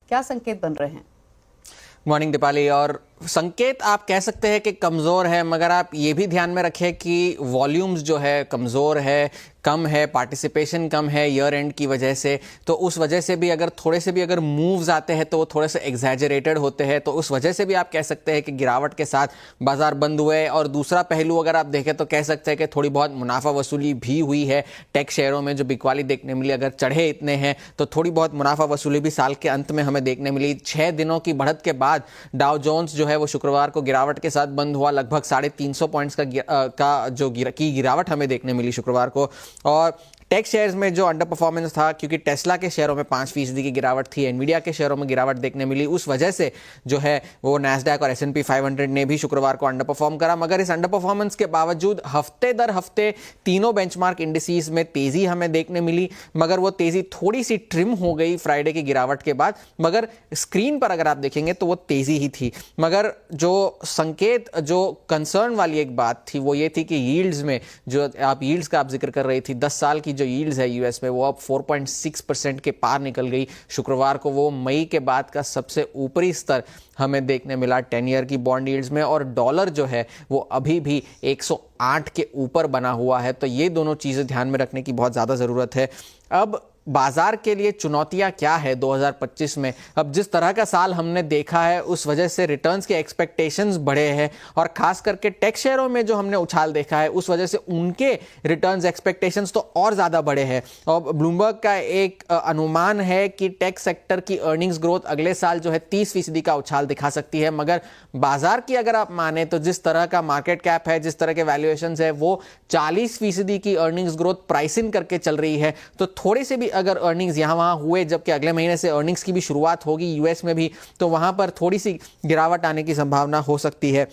क्या संकेत बन रहे हैं? मॉर्निंग दीपाली। और संकेत आप कह सकते हैं कि कमज़ोर है, मगर आप ये भी ध्यान में रखें कि वॉल्यूम्स जो है कमज़ोर है, कम है, पार्टिसिपेशन कम है ईयर एंड की वजह से। तो उस वजह से भी अगर थोड़े से भी अगर मूव्स आते हैं तो वो थोड़े से एग्जैजरेटेड होते हैं, तो उस वजह से भी आप कह सकते हैं कि गिरावट के साथ बाजार बंद हुए। और दूसरा पहलू अगर आप देखें तो कह सकते हैं कि थोड़ी बहुत मुनाफा वसूली भी हुई है टेक शेयरों में, जो बिकवाली देखने मिली। अगर चढ़े इतने हैं तो थोड़ी बहुत मुनाफा वसूली भी साल के अंत में हमें देखने मिली। 6 दिनों की बढ़त के बाद डाउ जोन्स जो है वो शुक्रवार को गिरावट के साथ बंद हुआ। लगभग 350 पॉइंट्स की गिरावट हमें देखने मिली शुक्रवार को। और टेक शेयर्स में जो अंडर परफॉर्मेंस था, क्योंकि टेस्ला के शेयरों में 5% की गिरावट थी, एनवीडिया के शेयरों में गिरावट देखने मिली, उस वजह से जो है वो नैस्डैक और S&P 500 ने भी शुक्रवार को अंडर परफॉर्म करा। मगर इस अंडर परफॉर्मेंस के बावजूद हफ्ते दर हफ्ते तीनों बेंचमार्क इंडिसेस में तेजी हमें देखने मिली, मगर वो तेजी थोड़ी सी ट्रिम हो गई फ्राइडे की गिरावट के बाद। मगर स्क्रीन पर अगर आप देखेंगे तो वो तेजी ही थी। मगर जो संकेत, जो कंसर्न वाली एक बात थी वो ये थी कि यील्ड्स में, जो आप यील्ड्स का आप जिक्र कर रही थी, 10 साल की जो यील्ड्स है यूएस में वो अब 4.6% के पार निकल गई शुक्रवार को। वो मई के बाद का सबसे ऊपरी स्तर हमें देखने मिला 10 ईयर की बॉन्ड यील्ड्स में। और डॉलर जो है वो अभी भी 108 के ऊपर बना हुआ है। तो ये दोनों चीज़ें ध्यान में रखने की बहुत ज़्यादा ज़रूरत है। अब बाजार के लिए चुनौतियां क्या है 2025 में? अब जिस तरह का साल हमने देखा है उस वजह से रिटर्न्स के एक्सपेक्टेशंस बढ़े हैं, और खास करके टेक शेयरों में जो हमने उछाल देखा है उस वजह से उनके रिटर्न्स एक्सपेक्टेशंस तो और ज़्यादा बढ़े हैं। और ब्लूमबर्ग का एक अनुमान है कि टेक सेक्टर की अर्निंग्स ग्रोथ अगले साल जो है 30% का उछाल दिखा सकती है। मगर बाजार की अगर आप माने तो जिस तरह का मार्केट कैप है, जिस तरह के वैल्यूएशंस है, वो 40% की अर्निंग्स ग्रोथ प्राइस इन करके चल रही है। तो थोड़ी से भी अगर अर्निंग्स यहाँ वहाँ हुए, जबकि अगले महीने से अर्निंग्स की भी शुरुआत होगी यूएस में भी, तो वहाँ पर थोड़ी सी गिरावट आने की संभावना हो सकती है।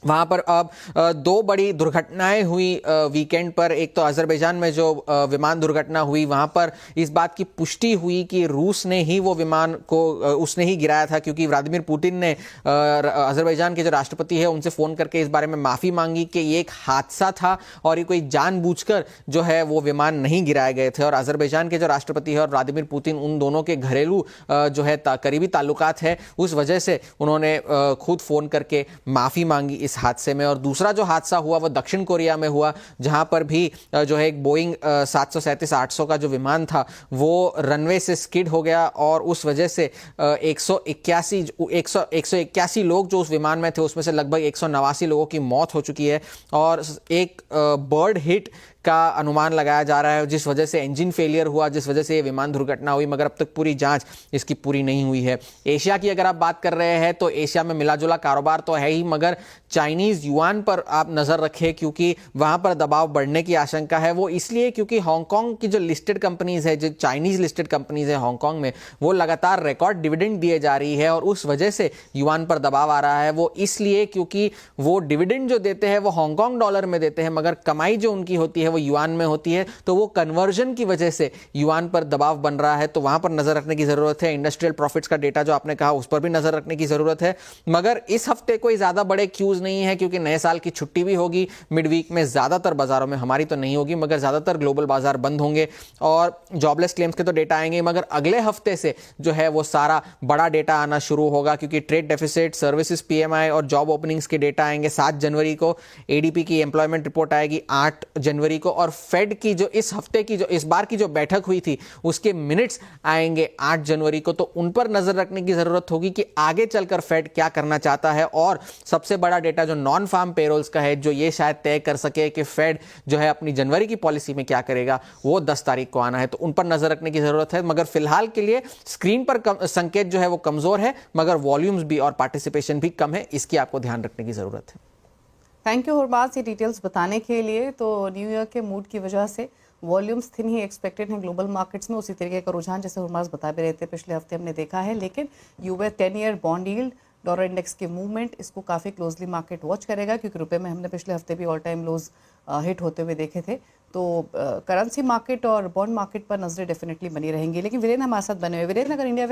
वहाँ पर अब 2 बड़ी दुर्घटनाएं हुई वीकेंड पर। एक तो अजरबैजान में जो विमान दुर्घटना हुई, वहाँ पर इस बात की पुष्टि हुई कि रूस ने ही वो विमान को उसने ही गिराया था, क्योंकि व्लादिमीर पुतिन ने अजरबैजान के जो राष्ट्रपति है उनसे फ़ोन करके इस बारे में माफ़ी मांगी कि ये एक हादसा था और ये कोई जानबूझकर जो है वो विमान नहीं गिराए गए थे। और अजरबैजान के जो राष्ट्रपति है और व्लादिमीर पुतिन, उन दोनों के घरेलू जो है करीबी ताल्लुकात है, उस वजह से उन्होंने खुद फ़ोन करके माफ़ी मांगी इस हादसे में। और दूसरा जो हादसा हुआ वो दक्षिण कोरिया में हुआ, जहां पर भी जो है एक बोइंग 737-800 का जो विमान था वो रनवे से स्किड हो गया, और उस वजह से 181 लोग जो उस विमान में थे उसमें से लगभग 189 लोगों की मौत हो चुकी है। और एक बर्ड हिट का अनुमान लगाया जा रहा है, जिस वजह से इंजन फेलियर हुआ, जिस वजह से ये विमान दुर्घटना हुई। मगर अब तक पूरी जांच इसकी पूरी नहीं हुई है। एशिया की अगर आप बात कर रहे हैं तो एशिया में मिलाजुला कारोबार तो है ही, मगर चाइनीज युआन पर आप नजर रखें, क्योंकि वहां पर दबाव बढ़ने की आशंका है। वो इसलिए क्योंकि हांगकांग की जो लिस्टेड कंपनीज है, जो चाइनीज लिस्टेड कंपनीज है हांगकांग में, वो लगातार रिकॉर्ड डिविडेंड दिए जा रही है, और उस वजह से युआन पर दबाव आ रहा है। वो इसलिए क्योंकि वो डिविडेंड जो देते हैं वो हांगकांग डॉलर में देते हैं, मगर कमाई जो उनकी होती है वो युआन में होती है। तो वो कन्वर्जन की वजह से युआन पर दबाव बन रहा है, तो वहां पर नजर रखने की जरूरत है। इंडस्ट्रियल प्रॉफिट्स का डेटा जो आपने कहा उस पर भी नजर रखने की जरूरत है। मगर इस हफ्ते कोई ज्यादा बड़े क्यूज नहीं है, क्योंकि नए साल की छुट्टी भी होगी मिड वीक में ज्यादातर बाजारों में, हमारी तो नहीं होगी मगर ज्यादातर ग्लोबल बाजार बंद होंगे, और जॉबलेस क्लेम्स के तो डेटा आएंगे। मगर अगले हफ्ते से जो है वो सारा बड़ा डेटा आना शुरू होगा, क्योंकि ट्रेड डेफिसिट, सर्विसेज पीएमआई और जॉब ओपनिंग्स के डेटा आएंगे 7 जनवरी को। एडीपी की एम्प्लॉयमेंट रिपोर्ट आएगी 8 जनवरी को, और फेड की जो इस हफ्ते की जो इस बार की जो बैठक हुई थी उसके मिनट्स आएंगे 8 जनवरी को। तो उन पर नजर रखने की जरूरत होगी कि आगे चलकर फेड क्या करना चाहता है। और सबसे बड़ा डेटा जो नॉन फार्म पेरोल्स का है, जो ये शायद तय कर सके कि फेड जो है अपनी जनवरी की पॉलिसी में क्या करेगा, वो 10 तारीख को आना है। तो उन पर नजर रखने की जरूरत है। मगर फिलहाल के लिए स्क्रीन पर संकेत जो है वो कमजोर है, मगर वॉल्यूम्स भी और पार्टिसिपेशन भी कम है, इसकी आपको ध्यान रखने की जरूरत है। थैंक यू हुरमास ये डिटेल्स बताने के लिए। तो न्यू ईयर के मूड की वजह से वॉल्यूम्स थिन ही एक्सपेक्टेड हैं ग्लोबल मार्केट्स में। उसी तरीके का रुझान जैसे हुरमास बता भी रहे थे पिछले हफ्ते हमने देखा है। लेकिन US 10 year bond yield, dollar index के मूवमेंट, इसको काफ़ी क्लोजली मार्केट वॉच करेगा, क्योंकि रुपए में हमने पिछले हफ्ते भी ऑल टाइम लोज हिट होते हुए देखे थे। तो करेंसी मार्केट और बॉन्ड मार्केट पर नजरें डेफिनेटली बनी रहेंगी। लेकिन वीरेन हमारे साथ बने हुए। वीरेन, अगर इंडिया